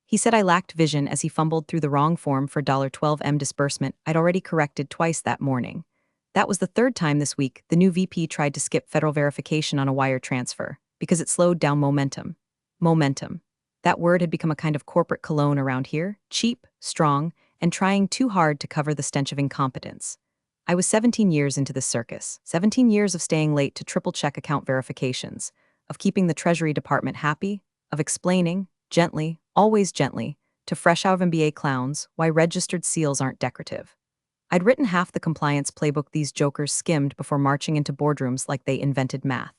He said I lacked vision as he fumbled through the wrong form for $12M disbursement I'd already corrected twice that morning. That was the third time this week the new VP tried to skip federal verification on a wire transfer because it slowed down momentum. Momentum. That word had become a kind of corporate cologne around here, cheap, strong, and trying too hard to cover the stench of incompetence. I was 17 years into this circus, 17 years of staying late to triple-check account verifications, of keeping the Treasury Department happy, of explaining, gently, always gently, to fresh-out-of-MBA clowns why registered seals aren't decorative. I'd written half the compliance playbook these jokers skimmed before marching into boardrooms like they invented math.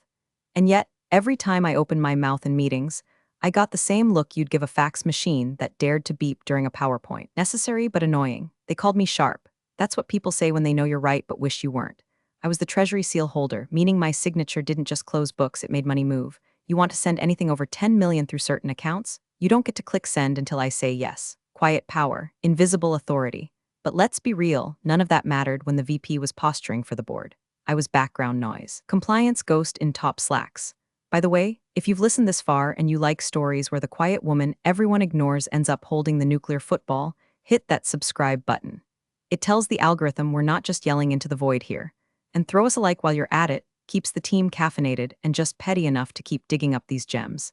And yet, every time I opened my mouth in meetings, I got the same look you'd give a fax machine that dared to beep during a PowerPoint. Necessary but annoying. They called me sharp. That's what people say when they know you're right but wish you weren't. I was the Treasury seal holder, meaning my signature didn't just close books, it made money move. You want to send anything over 10 million through certain accounts? You don't get to click send until I say yes. Quiet power, invisible authority. But let's be real, none of that mattered when the VP was posturing for the board. I was background noise. Compliance ghost in top slacks. By the way, if you've listened this far and you like stories where the quiet woman everyone ignores ends up holding the nuclear football, hit that subscribe button. It tells the algorithm we're not just yelling into the void here. And throw us a like while you're at it, keeps the team caffeinated and just petty enough to keep digging up these gems.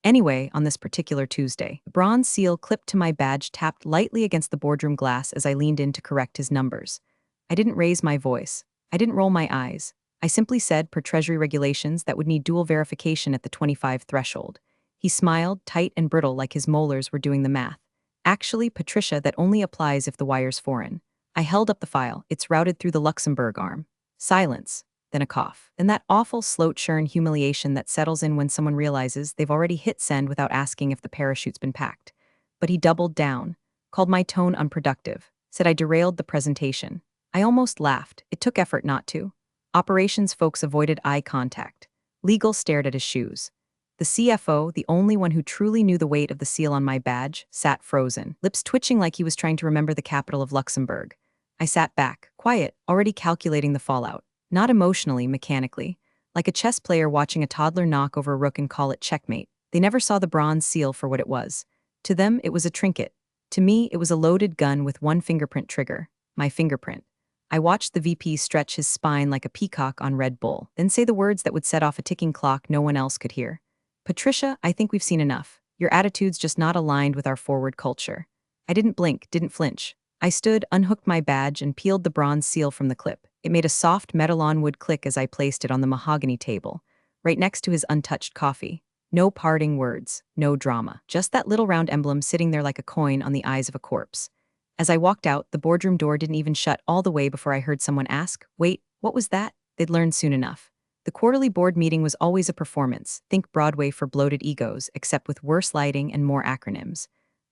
Anyway, on this particular Tuesday, the bronze seal clipped to my badge tapped lightly against the boardroom glass as I leaned in to correct his numbers. I didn't raise my voice. I didn't roll my eyes. I simply said, per Treasury regulations, that would need dual verification at the 25 threshold. He smiled, tight and brittle like his molars were doing the math. Actually, Patricia, that only applies if the wire's foreign. I held up the file. It's routed through the Luxembourg arm. Silence. Then a cough. Then that awful slow churn humiliation that settles in when someone realizes they've already hit send without asking if the parachute's been packed. But he doubled down, called my tone unproductive, said I derailed the presentation. I almost laughed. It took effort not to. Operations folks avoided eye contact. Legal stared at his shoes. The CFO, the only one who truly knew the weight of the seal on my badge, sat frozen, lips twitching like he was trying to remember the capital of Luxembourg. I sat back, quiet, already calculating the fallout. Not emotionally, mechanically. Like a chess player watching a toddler knock over a rook and call it checkmate. They never saw the bronze seal for what it was. To them, it was a trinket. To me, it was a loaded gun with one fingerprint trigger. My fingerprint. I watched the VP stretch his spine like a peacock on Red Bull, then say the words that would set off a ticking clock no one else could hear. Patricia, I think we've seen enough. Your attitude's just not aligned with our forward culture. I didn't blink, didn't flinch. I stood, unhooked my badge, and peeled the bronze seal from the clip. It made a soft metal-on wood click as I placed it on the mahogany table, right next to his untouched coffee. No parting words, no drama, just that little round emblem sitting there like a coin on the eyes of a corpse. As I walked out, the boardroom door didn't even shut all the way before I heard someone ask, "Wait, what was that?" They'd learn soon enough. The quarterly board meeting was always a performance, think Broadway for bloated egos, except with worse lighting and more acronyms.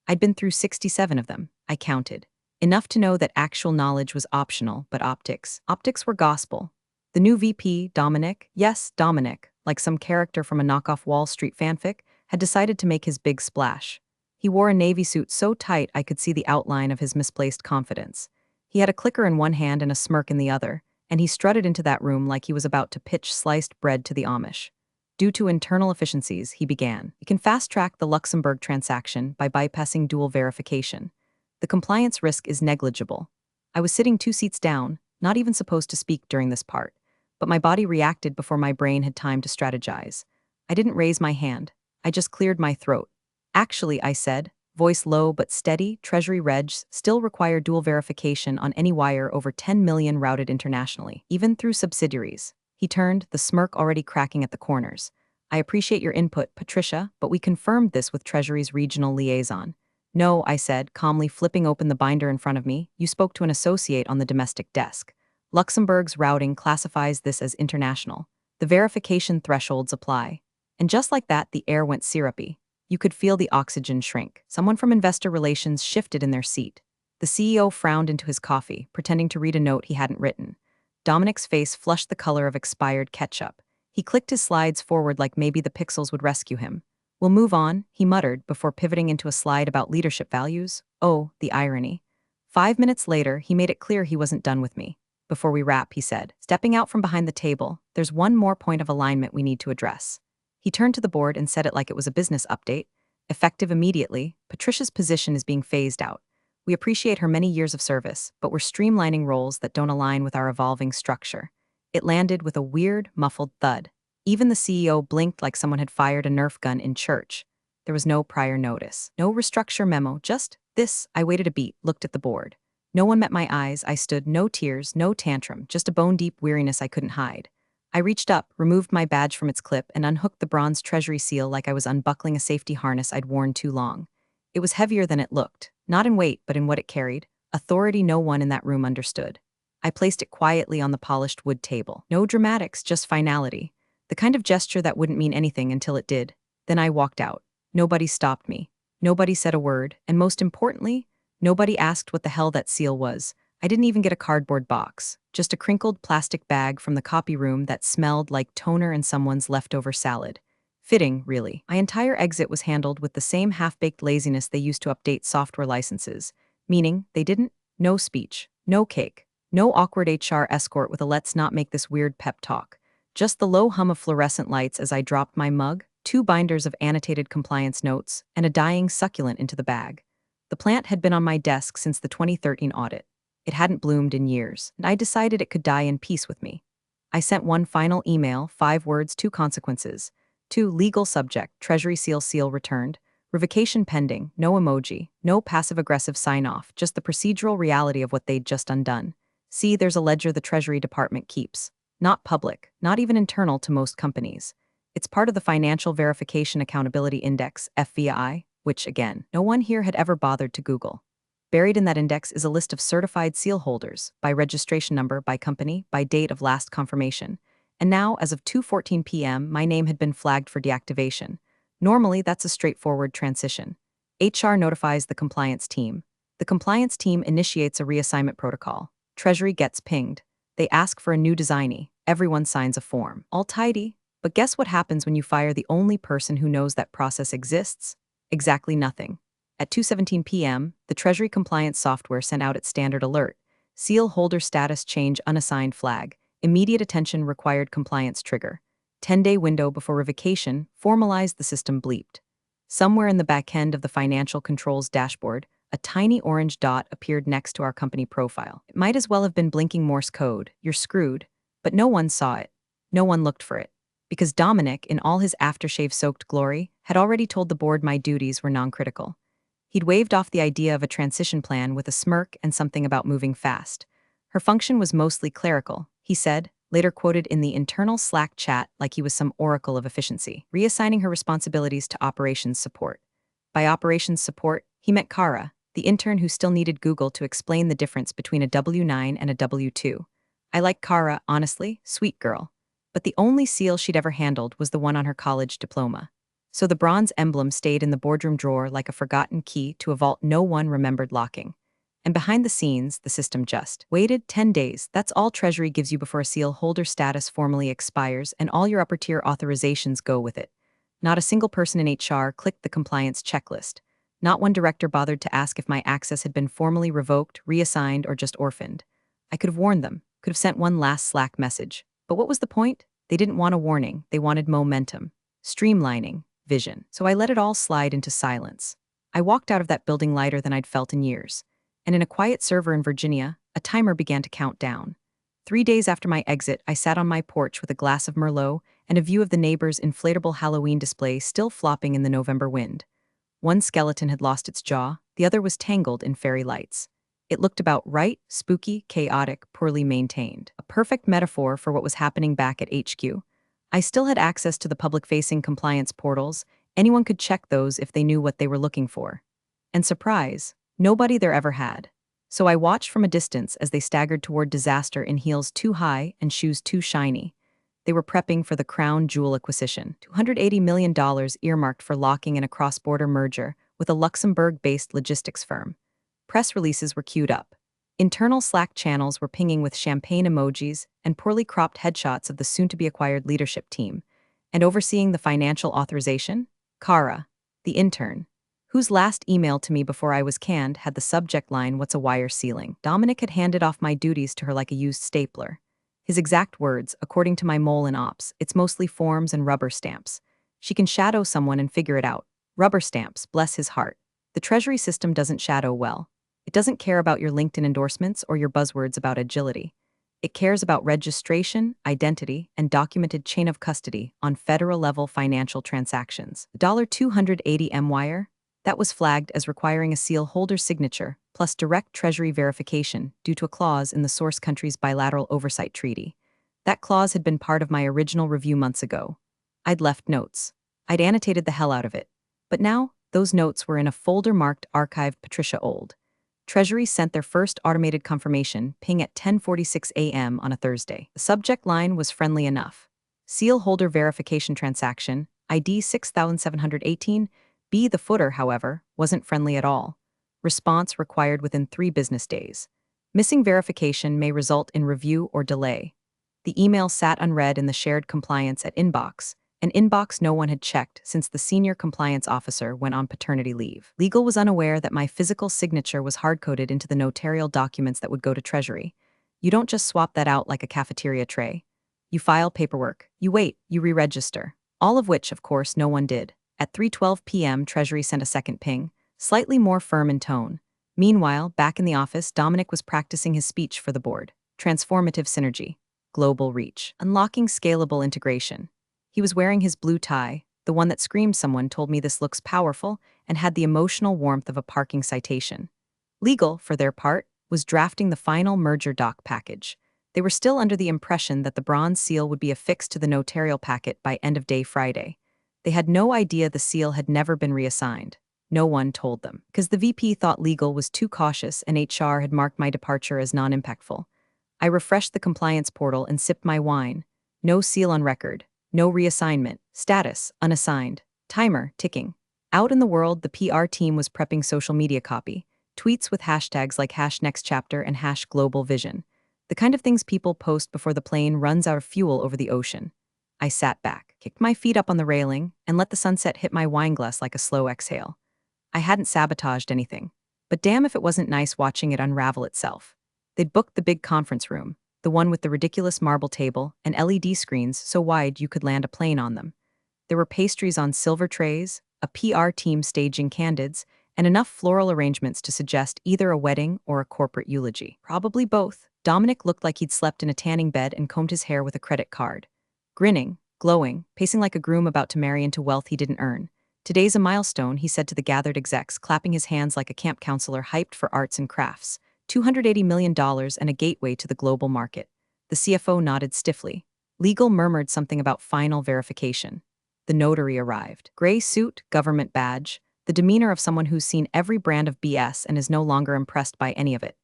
I'd been through 67 of them, I counted. Enough to know that actual knowledge was optional, but optics were gospel. The new VP, Dominic, yes, Dominic, like some character from a knockoff Wall Street fanfic, had decided to make his big splash. He wore a navy suit so tight I could see the outline of his misplaced confidence. He had a clicker in one hand and a smirk in the other, and he strutted into that room like he was about to pitch sliced bread to the Amish. Due to internal efficiencies, he began. You can fast-track the Luxembourg transaction by bypassing dual verification. The compliance risk is negligible. I was sitting 2 seats down, not even supposed to speak during this part, but my body reacted before my brain had time to strategize. I didn't raise my hand. I just cleared my throat. Actually, I said, voice low but steady, Treasury regs still require dual verification on any wire over 10 million routed internationally, even through subsidiaries. He turned, the smirk already cracking at the corners. I appreciate your input, Patricia, but we confirmed this with Treasury's regional liaison. No, I said, calmly flipping open the binder in front of me, you spoke to an associate on the domestic desk. Luxembourg's routing classifies this as international. The verification thresholds apply. And just like that, the air went syrupy. You could feel the oxygen shrink. Someone from investor relations shifted in their seat. The CEO frowned into his coffee, pretending to read a note he hadn't written. Dominic's face flushed the color of expired ketchup. He clicked his slides forward like maybe the pixels would rescue him. We'll move on, he muttered before pivoting into a slide about leadership values. Oh, the irony. 5 minutes later, he made it clear he wasn't done with me. Before we wrap, he said, stepping out from behind the table, there's one more point of alignment we need to address. He turned to the board and said it like it was a business update. Effective immediately, Patricia's position is being phased out. We appreciate her many years of service, but we're streamlining roles that don't align with our evolving structure. It landed with a weird, muffled thud. Even the CEO blinked like someone had fired a Nerf gun in church. There was no prior notice, no restructure memo, just this. I waited a beat, looked at the board. No one met my eyes. I stood, no tears, no tantrum, just a bone-deep weariness I couldn't hide. I reached up, removed my badge from its clip, and unhooked the bronze Treasury seal like I was unbuckling a safety harness I'd worn too long. It was heavier than it looked, not in weight but in what it carried, authority no one in that room understood. I placed it quietly on the polished wood table. No dramatics, just finality. The kind of gesture that wouldn't mean anything until it did. Then I walked out. Nobody stopped me. Nobody said a word, and most importantly, nobody asked what the hell that seal was. I didn't even get a cardboard box, just a crinkled plastic bag from the copy room that smelled like toner and someone's leftover salad. Fitting, really. My entire exit was handled with the same half-baked laziness they used to update software licenses, meaning they didn't. No speech, no cake, no awkward HR escort with a let's not make this weird pep talk. Just the low hum of fluorescent lights as I dropped my mug, 2 binders of annotated compliance notes, and a dying succulent into the bag. The plant had been on my desk since the 2013 audit. It hadn't bloomed in years, and I decided it could die in peace with me. I sent one final email, 5 words, 2 consequences. 2 legal subject, Treasury seal returned. Revocation pending, no emoji, no passive-aggressive sign-off, just the procedural reality of what they'd just undone. See, there's a ledger the Treasury Department keeps. Not public, not even internal to most companies. It's part of the Financial Verification Accountability Index, FVI, which, again, no one here had ever bothered to Google. Buried in that index is a list of certified seal holders, by registration number, by company, by date of last confirmation. And now, as of 2:14 p.m., my name had been flagged for deactivation. Normally, that's a straightforward transition. HR notifies the compliance team. The compliance team initiates a reassignment protocol. Treasury gets pinged. They ask for a new designee. Everyone signs a form. All tidy. But guess what happens when you fire the only person who knows that process exists? Exactly nothing. At 2:17 p.m., the Treasury compliance software sent out its standard alert. Seal holder status change unassigned flag. Immediate attention required compliance trigger. 10-day window before revocation, formalized the system bleeped. Somewhere in the back end of the financial controls dashboard, a tiny orange dot appeared next to our company profile. It might as well have been blinking Morse code. You're screwed. But no one saw it. No one looked for it. Because Dominic, in all his aftershave-soaked glory, had already told the board my duties were non-critical. He'd waved off the idea of a transition plan with a smirk and something about moving fast. Her function was mostly clerical, he said, later quoted in the internal Slack chat like he was some oracle of efficiency, reassigning her responsibilities to operations support. By operations support, he meant Kara, the intern who still needed Google to explain the difference between a W-9 and a W-2. I like Kara, honestly, sweet girl. But the only seal she'd ever handled was the one on her college diploma. So the bronze emblem stayed in the boardroom drawer like a forgotten key to a vault no one remembered locking. And behind the scenes, the system just waited 10 days. That's all Treasury gives you before a seal holder status formally expires, and all your upper-tier authorizations go with it. Not a single person in HR clicked the compliance checklist. Not one director bothered to ask if my access had been formally revoked, reassigned, or just orphaned. I could have warned them, could have sent one last Slack message. But what was the point? They didn't want a warning, they wanted momentum. Streamlining. Vision. So I let it all slide into silence. I walked out of that building lighter than I'd felt in years. And in a quiet server in Virginia, a timer began to count down. 3 days after my exit, I sat on my porch with a glass of Merlot and a view of the neighbor's inflatable Halloween display still flopping in the November wind. One skeleton had lost its jaw, the other was tangled in fairy lights. It looked about right, spooky, chaotic, poorly maintained. A perfect metaphor for what was happening back at HQ. I still had access to the public-facing compliance portals. Anyone could check those if they knew what they were looking for. And surprise, nobody there ever had. So I watched from a distance as they staggered toward disaster in heels too high and shoes too shiny. They were prepping for the crown jewel acquisition, $280 million earmarked for locking in a cross-border merger with a Luxembourg-based logistics firm. Press releases were queued up. Internal Slack channels were pinging with champagne emojis and poorly cropped headshots of the soon-to-be-acquired leadership team. And overseeing the financial authorization? Kara, the intern, whose last email to me before I was canned had the subject line, "What's a wire sealing?" Dominic had handed off my duties to her like a used stapler. His exact words, according to my mole in ops, "It's mostly forms and rubber stamps. She can shadow someone and figure it out. Rubber stamps, bless his heart. The Treasury system doesn't shadow well. It doesn't care about your LinkedIn endorsements or your buzzwords about agility. It cares about registration, identity, and documented chain of custody on federal-level financial transactions. $280M wire? That was flagged as requiring a seal holder's signature, plus direct Treasury verification due to a clause in the source country's bilateral oversight treaty. That clause had been part of my original review months ago. I'd left notes. I'd annotated the hell out of it. But now, those notes were in a folder marked Archived Patricia Old. Treasury sent their first automated confirmation ping at 10:46 a.m. on a Thursday. The subject line was friendly enough. Seal holder verification transaction, ID 6718, B. The footer, however, wasn't friendly at all. Response required within 3 business days. Missing verification may result in review or delay. The email sat unread in the shared compliance at inbox, an inbox no one had checked since the senior compliance officer went on paternity leave. Legal was unaware that my physical signature was hard-coded into the notarial documents that would go to Treasury. You don't just swap that out like a cafeteria tray. You file paperwork, you wait, you re-register. All of which, of course, no one did. At 3:12 p.m., Treasury sent a second ping, slightly more firm in tone. Meanwhile, back in the office, Dominic was practicing his speech for the board. Transformative synergy. Global reach. Unlocking scalable integration. He was wearing his blue tie, the one that screamed someone told me this looks powerful, and had the emotional warmth of a parking citation. Legal, for their part, was drafting the final merger doc package. They were still under the impression that the bronze seal would be affixed to the notarial packet by end-of-day Friday. They had no idea the seal had never been reassigned. No one told them. Because the VP thought legal was too cautious and HR had marked my departure as non-impactful. I refreshed the compliance portal and sipped my wine. No seal on record. No reassignment. Status, unassigned. Timer, ticking. Out in the world, the PR team was prepping social media copy. Tweets with hashtags like #nextchapter and #globalvision. The kind of things people post before the plane runs out of fuel over the ocean. I sat back, kicked my feet up on the railing, and let the sunset hit my wine glass like a slow exhale. I hadn't sabotaged anything. But damn if it wasn't nice watching it unravel itself. They'd booked the big conference room, the one with the ridiculous marble table and LED screens so wide you could land a plane on them. There were pastries on silver trays, a PR team staging candids, and enough floral arrangements to suggest either a wedding or a corporate eulogy. Probably both. Dominic looked like he'd slept in a tanning bed and combed his hair with a credit card. Grinning, glowing, pacing like a groom about to marry into wealth he didn't earn. Today's a milestone, he said to the gathered execs, clapping his hands like a camp counselor hyped for arts and crafts. $280 million and a gateway to the global market. The CFO nodded stiffly. Legal murmured something about final verification. The notary arrived. Gray suit, government badge, the demeanor of someone who's seen every brand of BS and is no longer impressed by any of it.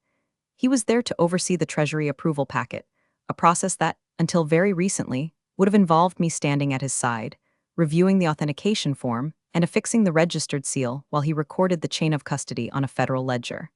He was there to oversee the Treasury approval packet, a process that, until very recently, would have involved me standing at his side, reviewing the authentication form, and affixing the registered seal while he recorded the chain of custody on a federal ledger.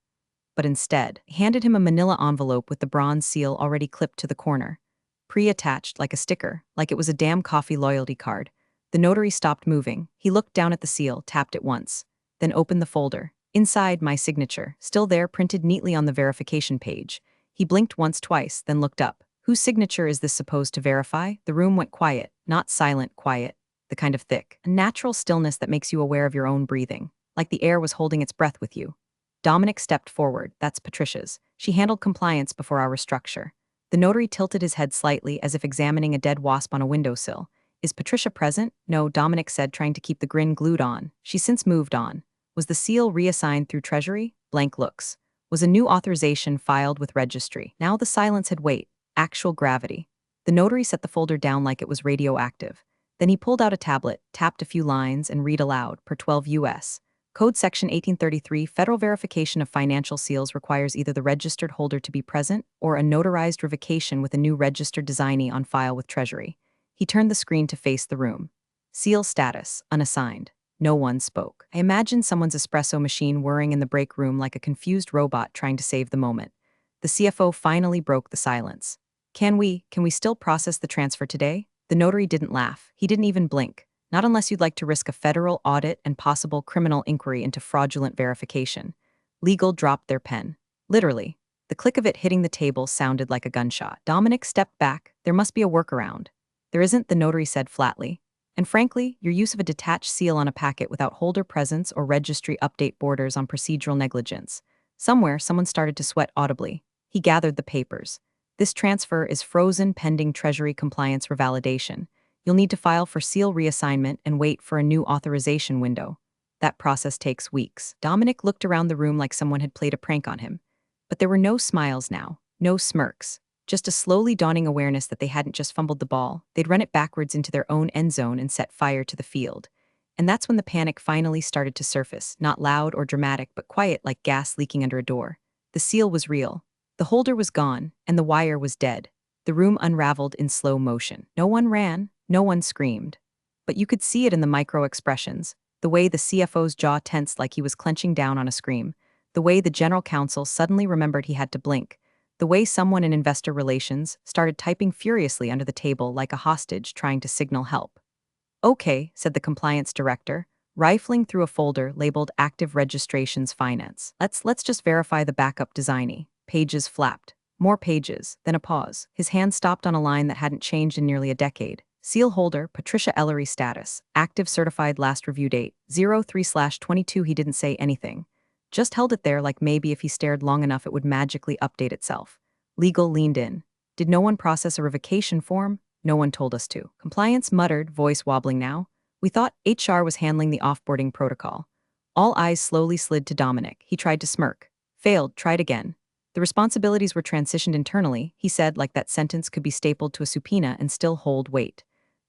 But instead, I handed him a manila envelope with the bronze seal already clipped to the corner. Pre-attached like a sticker, like it was a damn coffee loyalty card. The notary stopped moving. He looked down at the seal, tapped it once, then opened the folder. Inside, my signature, still there printed neatly on the verification page. He blinked once, twice, then looked up. Whose signature is this supposed to verify? The room went quiet, not silent, quiet, the kind of thick, a natural stillness that makes you aware of your own breathing, like the air was holding its breath with you. Dominic stepped forward. That's Patricia's. She handled compliance before our restructure. The notary tilted his head slightly as if examining a dead wasp on a windowsill. Is Patricia present? No, Dominic said, trying to keep the grin glued on. She's since moved on. Was the seal reassigned through Treasury? Blank looks. Was a new authorization filed with registry? Now the silence had weight. Actual gravity. The notary set the folder down like it was radioactive. Then he pulled out a tablet, tapped a few lines, and read aloud, per 12 U.S. Code Section 1833, Federal verification of financial seals requires either the registered holder to be present or a notarized revocation with a new registered designee on file with Treasury. He turned the screen to face the room. Seal status, unassigned. No one spoke. I imagined someone's espresso machine whirring in the break room like a confused robot trying to save the moment. The CFO finally broke the silence. Can we still process the transfer today? The notary didn't laugh. He didn't even blink. Not unless you'd like to risk a federal audit and possible criminal inquiry into fraudulent verification. Legal dropped their pen. Literally. The click of it hitting the table sounded like a gunshot. Dominic stepped back. There must be a workaround. There isn't, the notary said flatly. And frankly, your use of a detached seal on a packet without holder presence or registry update borders on procedural negligence. Somewhere, someone started to sweat audibly. He gathered the papers. This transfer is frozen pending Treasury compliance revalidation. You'll need to file for seal reassignment and wait for a new authorization window. That process takes weeks. Dominic looked around the room like someone had played a prank on him. But there were no smiles now, no smirks. Just a slowly dawning awareness that they hadn't just fumbled the ball, they'd run it backwards into their own end zone and set fire to the field. And that's when the panic finally started to surface, not loud or dramatic, but quiet like gas leaking under a door. The seal was real. The holder was gone, and the wire was dead. The room unraveled in slow motion. No one ran, no one screamed. But you could see it in the micro expressions, the way the CFO's jaw tensed like he was clenching down on a scream, the way the general counsel suddenly remembered he had to blink, the way someone in investor relations started typing furiously under the table like a hostage trying to signal help. "Okay," said the compliance director, rifling through a folder labeled Active Registrations Finance. Let's just verify the backup designy." Pages flapped. More pages, then a pause. His hand stopped on a line that hadn't changed in nearly a decade. Seal holder, Patricia Ellery status. Active certified last review date, 03/22. He didn't say anything. Just held it there like maybe if he stared long enough it would magically update itself. Legal leaned in. "Did no one process a revocation form?" "No one told us to." Compliance muttered, voice wobbling now. "We thought HR was handling the offboarding protocol." All eyes slowly slid to Dominic. He tried to smirk. Failed, tried again. "The responsibilities were transitioned internally," he said, like that sentence could be stapled to a subpoena and still hold weight.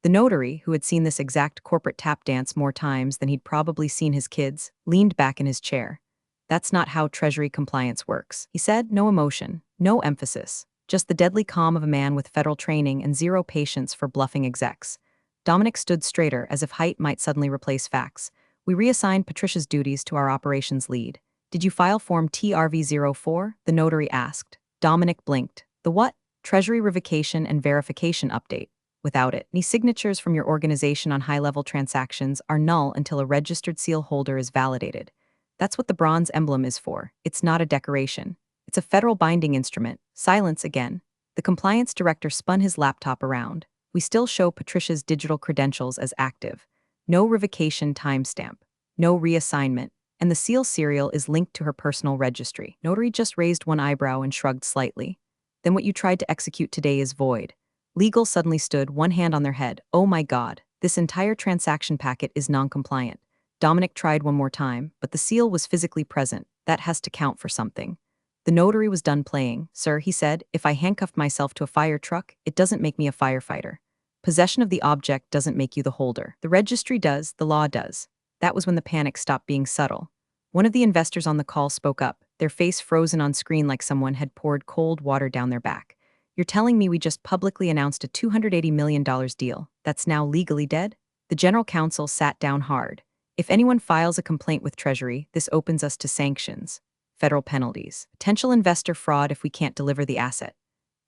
The notary, who had seen this exact corporate tap dance more times than he'd probably seen his kids, leaned back in his chair. "That's not how Treasury compliance works," he said, no emotion, no emphasis, just the deadly calm of a man with federal training and zero patience for bluffing execs. Dominic stood straighter, as if height might suddenly replace facts. "We reassigned Patricia's duties to our operations lead." "Did you file Form TRV04? The notary asked. Dominic blinked. "The what?" "Treasury revocation and verification update." "Without it, any signatures from your organization on high-level transactions are null until a registered seal holder is validated. That's what the bronze emblem is for. It's not a decoration. It's a federal binding instrument." Silence again. The compliance director spun his laptop around. "We still show Patricia's digital credentials as active. No revocation timestamp. No reassignment. And the seal serial is linked to her personal registry." Notary just raised one eyebrow and shrugged slightly. "Then what you tried to execute today is void." Legal suddenly stood, one hand on their head. "Oh my God, this entire transaction packet is non-compliant." Dominic tried one more time, but the seal was physically present. That has to count for something. The notary was done playing. "Sir," he said, "if I handcuffed myself to a fire truck, it doesn't make me a firefighter. Possession of the object doesn't make you the holder. The registry does, the law does." That was when the panic stopped being subtle. One of the investors on the call spoke up, their face frozen on screen like someone had poured cold water down their back. "You're telling me we just publicly announced a $280 million deal that's now legally dead?" The general counsel sat down hard. "If anyone files a complaint with Treasury, this opens us to sanctions, federal penalties, potential investor fraud if we can't deliver the asset."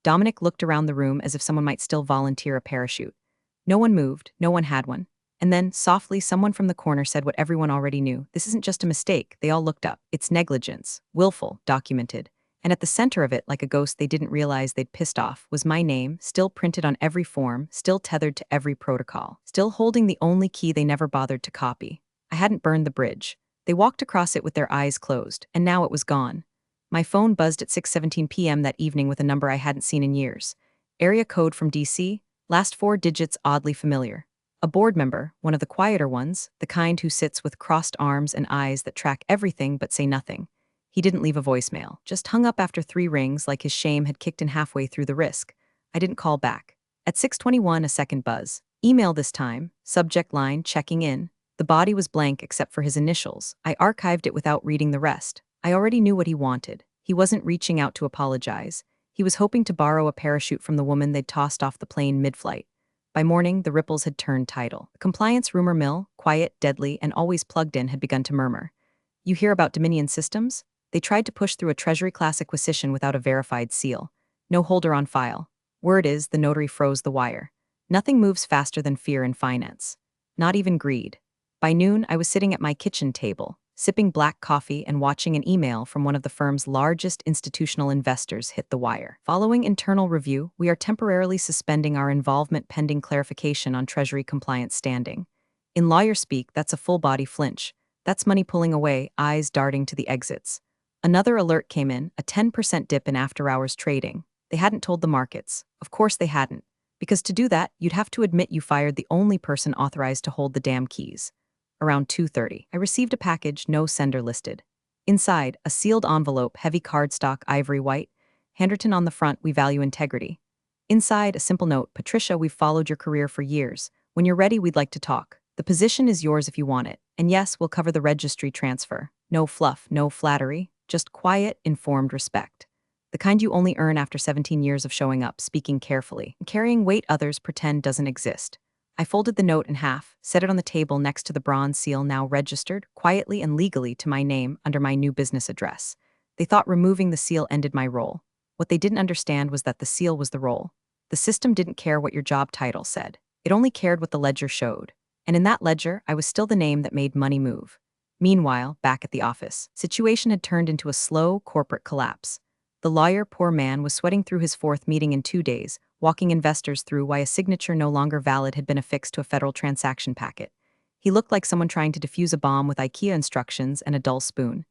Dominic looked around the room as if someone might still volunteer a parachute. No one moved, no one had one. And then, softly, someone from the corner said what everyone already knew. "This isn't just a mistake." They all looked up. "It's negligence. Willful, documented." And at the center of it, like a ghost they didn't realize they'd pissed off, was my name, still printed on every form, still tethered to every protocol, still holding the only key they never bothered to copy. I hadn't burned the bridge. They walked across it with their eyes closed, and now it was gone. My phone buzzed at 6:17 p.m. that evening with a number I hadn't seen in years. Area code from DC, last 4 digits oddly familiar. A board member, one of the quieter ones, the kind who sits with crossed arms and eyes that track everything but say nothing. He didn't leave a voicemail, just hung up after 3 rings like his shame had kicked in halfway through the risk. I didn't call back. At 6:21, a second buzz. Email this time, subject line, checking in. The body was blank except for his initials. I archived it without reading the rest. I already knew what he wanted. He wasn't reaching out to apologize. He was hoping to borrow a parachute from the woman they'd tossed off the plane mid-flight. By morning, the ripples had turned tidal. The compliance rumor mill, quiet, deadly, and always plugged in, had begun to murmur. "You hear about Dominion Systems? They tried to push through a Treasury class acquisition without a verified seal. No holder on file. Word is, the notary froze the wire. Nothing moves faster than fear in finance. Not even greed." By noon, I was sitting at my kitchen table, sipping black coffee and watching an email from one of the firm's largest institutional investors hit the wire. Following internal review, we are temporarily suspending our involvement pending clarification on Treasury compliance standing. In lawyer speak, that's a full-body flinch. That's money pulling away, eyes darting to the exits. Another alert came in, a 10% dip in after-hours trading. They hadn't told the markets. Of course they hadn't. Because to do that, you'd have to admit you fired the only person authorized to hold the damn keys. Around 2:30, I received a package, no sender listed. Inside, a sealed envelope, heavy cardstock, ivory white. Handwritten on the front, "We value integrity." Inside, a simple note, "Patricia, we've followed your career for years. When you're ready, we'd like to talk. The position is yours if you want it. And yes, we'll cover the registry transfer. No fluff, no flattery, just quiet, informed respect. The kind you only earn after 17 years of showing up, speaking carefully, and carrying weight others pretend doesn't exist." I folded the note in half, set it on the table next to the bronze seal now registered, quietly and legally to my name under my new business address. They thought removing the seal ended my role. What they didn't understand was that the seal was the role. The system didn't care what your job title said. It only cared what the ledger showed. And in that ledger, I was still the name that made money move. Meanwhile, back at the office, situation had turned into a slow corporate collapse. The lawyer, poor man, was sweating through his fourth meeting in 2 days, walking investors through why a signature no longer valid had been affixed to a federal transaction packet. He looked like someone trying to defuse a bomb with IKEA instructions and a dull spoon.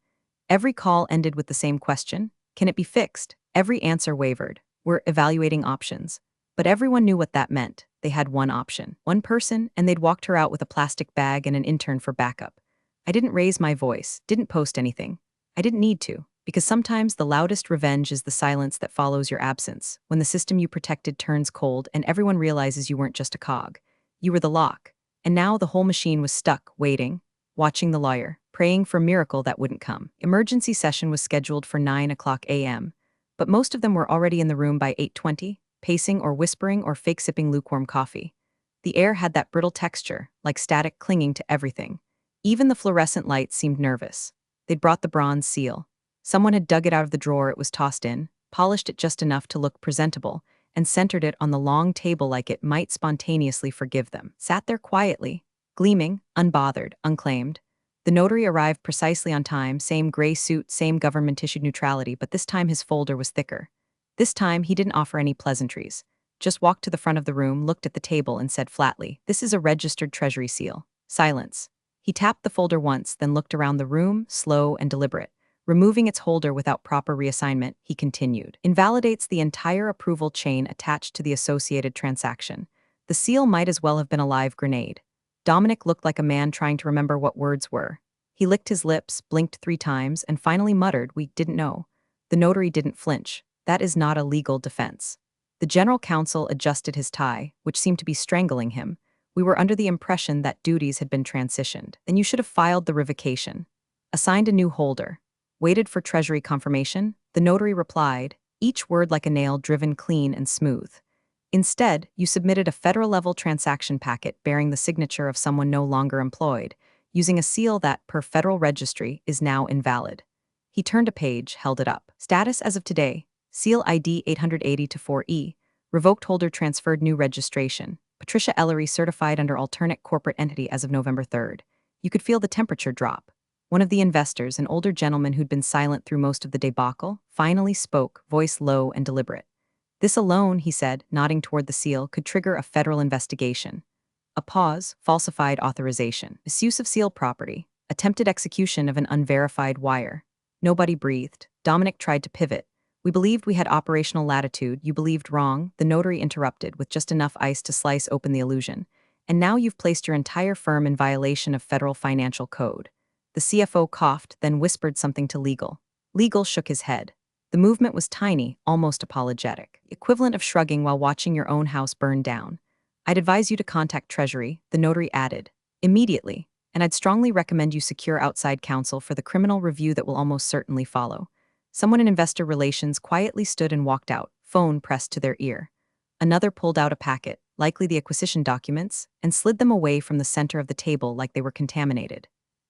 Every call ended with the same question: can it be fixed? Every answer wavered. We're evaluating options. But everyone knew what that meant. They had one option, one person, and they'd walked her out with a plastic bag and an intern for backup. I didn't raise my voice, didn't post anything. I didn't need to. Because sometimes the loudest revenge is the silence that follows your absence, when the system you protected turns cold and everyone realizes you weren't just a cog. You were the lock. And now the whole machine was stuck, waiting, watching the lawyer, praying for a miracle that wouldn't come. Emergency session was scheduled for 9 a.m., but most of them were already in the room by 8:20, pacing or whispering or fake sipping lukewarm coffee. The air had that brittle texture, like static clinging to everything. Even the fluorescent lights seemed nervous. They'd brought the bronze seal. Someone had dug it out of the drawer it was tossed in, polished it just enough to look presentable, and centered it on the long table like it might spontaneously forgive them. Sat there quietly, gleaming, unbothered, unclaimed. The notary arrived precisely on time, same gray suit, same government-issued neutrality, but this time his folder was thicker. This time he didn't offer any pleasantries. Just walked to the front of the room, looked at the table, and said flatly, "This is a registered Treasury seal." Silence. He tapped the folder once, then looked around the room, slow and deliberate. Removing its holder without proper reassignment, he continued, "Invalidates the entire approval chain attached to the associated transaction. The seal might as well have been a live grenade." Dominic looked like a man trying to remember what words were. He licked his lips, blinked 3 times, and finally muttered, "We didn't know." The notary didn't flinch. That is not a legal defense. The general counsel adjusted his tie, which seemed to be strangling him. "We were under the impression that duties had been transitioned. Then you should have filed the revocation. Assigned a new holder. Waited for Treasury confirmation." The notary replied, each word like a nail driven clean and smooth. "Instead, you submitted a federal-level transaction packet bearing the signature of someone no longer employed, using a seal that, per federal registry, is now invalid." He turned a page, held it up. "Status as of today, seal ID 880-4E, revoked holder transferred new registration. Patricia Ellery certified under alternate corporate entity as of November 3rd. You could feel the temperature drop. One of the investors, an older gentleman who'd been silent through most of the debacle, finally spoke, voice low and deliberate. "This alone," he said, nodding toward the seal, "could trigger a federal investigation." A pause, falsified authorization, misuse of seal property, attempted execution of an unverified wire. Nobody breathed. Dominic tried to pivot. "We believed we had operational latitude. You believed wrong," the notary interrupted, with just enough ice to slice open the illusion. "And now you've placed your entire firm in violation of federal financial code." The CFO coughed, then whispered something to Legal. Legal shook his head. The movement was tiny, almost apologetic, equivalent of shrugging while watching your own house burn down. "I'd advise you to contact Treasury," the notary added, "immediately, and I'd strongly recommend you secure outside counsel for the criminal review that will almost certainly follow." Someone in investor relations quietly stood and walked out, phone pressed to their ear. Another pulled out a packet, likely the acquisition documents, and slid them away from the center of the table like they were contaminated.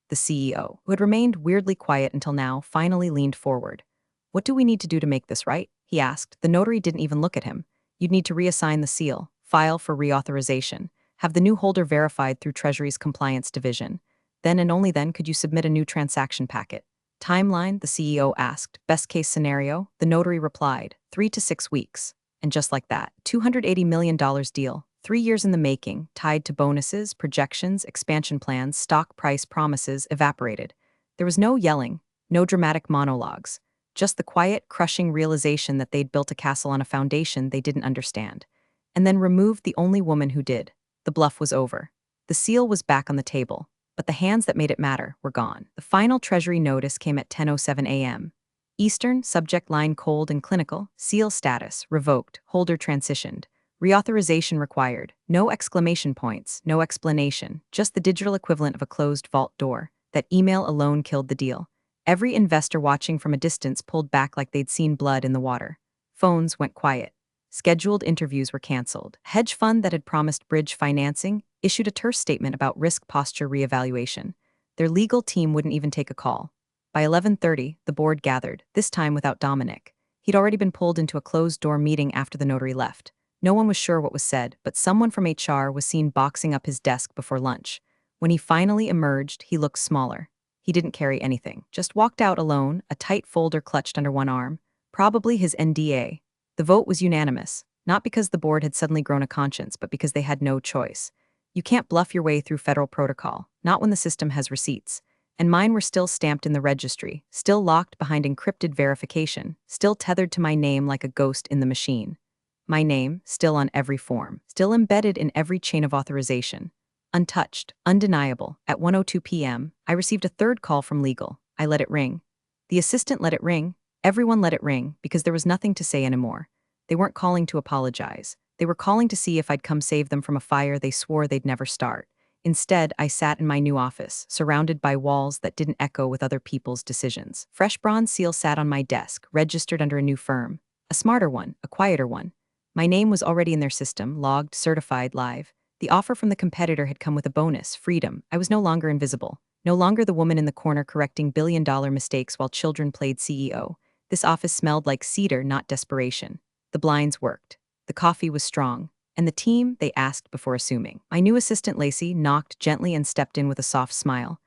The CEO, who had remained weirdly quiet until now, finally leaned forward. "What do we need to do to make this right?" he asked. The notary didn't even look at him. "You'd need to reassign the seal, file for reauthorization, have the new holder verified through Treasury's compliance division. Then and only then could you submit a new transaction packet. Timeline, the CEO asked. Best case scenario, the notary replied, 3 to 6 weeks. And just like that, $280 million deal, 3 years in the making, tied to bonuses, projections, expansion plans, stock price promises, evaporated. There was no yelling, no dramatic monologues, just the quiet, crushing realization that they'd built a castle on a foundation they didn't understand. And then removed the only woman who did. The bluff was over. The seal was back on the table, but the hands that made it matter were gone. The final Treasury notice came at 10:07 a.m. Eastern, subject line cold and clinical, seal status, revoked, holder transitioned. Reauthorization required, no exclamation points, no explanation, just the digital equivalent of a closed vault door. That email alone killed the deal. Every investor watching from a distance pulled back like they'd seen blood in the water. Phones went quiet. Scheduled interviews were canceled. Hedge fund that had promised bridge financing issued a terse statement about risk posture reevaluation. Their legal team wouldn't even take a call. By 11:30, the board gathered, this time without Dominic. He'd already been pulled into a closed-door meeting after the notary left. No one was sure what was said, but someone from HR was seen boxing up his desk before lunch. When he finally emerged, he looked smaller. He didn't carry anything, just walked out alone, a tight folder clutched under one arm, probably his NDA. The vote was unanimous, not because the board had suddenly grown a conscience, but because they had no choice. You can't bluff your way through federal protocol, not when the system has receipts. And mine were still stamped in the registry, still locked behind encrypted verification, still tethered to my name like a ghost in the machine. My name, still on every form, still embedded in every chain of authorization. Untouched, undeniable. At 1:02 p.m., I received a third call from legal. I let it ring. The assistant let it ring. Everyone let it ring, because there was nothing to say anymore. They weren't calling to apologize. They were calling to see if I'd come save them from a fire they swore they'd never start. Instead, I sat in my new office, surrounded by walls that didn't echo with other people's decisions. Fresh bronze seal sat on my desk, registered under a new firm. A smarter one, a quieter one. My name was already in their system, logged, certified, live. The offer from the competitor had come with a bonus, freedom. I was no longer invisible. No longer the woman in the corner correcting billion-dollar mistakes while children played CEO. This office smelled like cedar, not desperation. The blinds worked. The coffee was strong. And the team, they asked before assuming. My new assistant Lacey knocked gently and stepped in with a soft smile.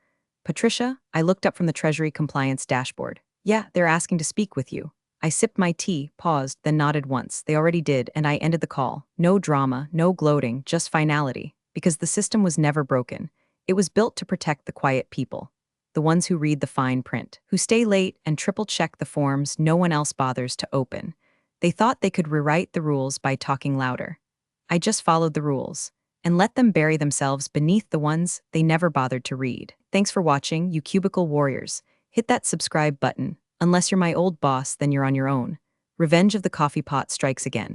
Patricia, I looked up from the Treasury compliance dashboard. Yeah, they're asking to speak with you. I sipped my tea, paused, then nodded once. They already did, and I ended the call. No drama, no gloating, just finality. Because the system was never broken. It was built to protect the quiet people. The ones who read the fine print, who stay late and triple-check the forms no one else bothers to open. They thought they could rewrite the rules by talking louder. I just followed the rules, and let them bury themselves beneath the ones they never bothered to read. Thanks for watching, you cubicle warriors. Hit that subscribe button. Unless you're my old boss, then you're on your own. Revenge of the coffee pot strikes again.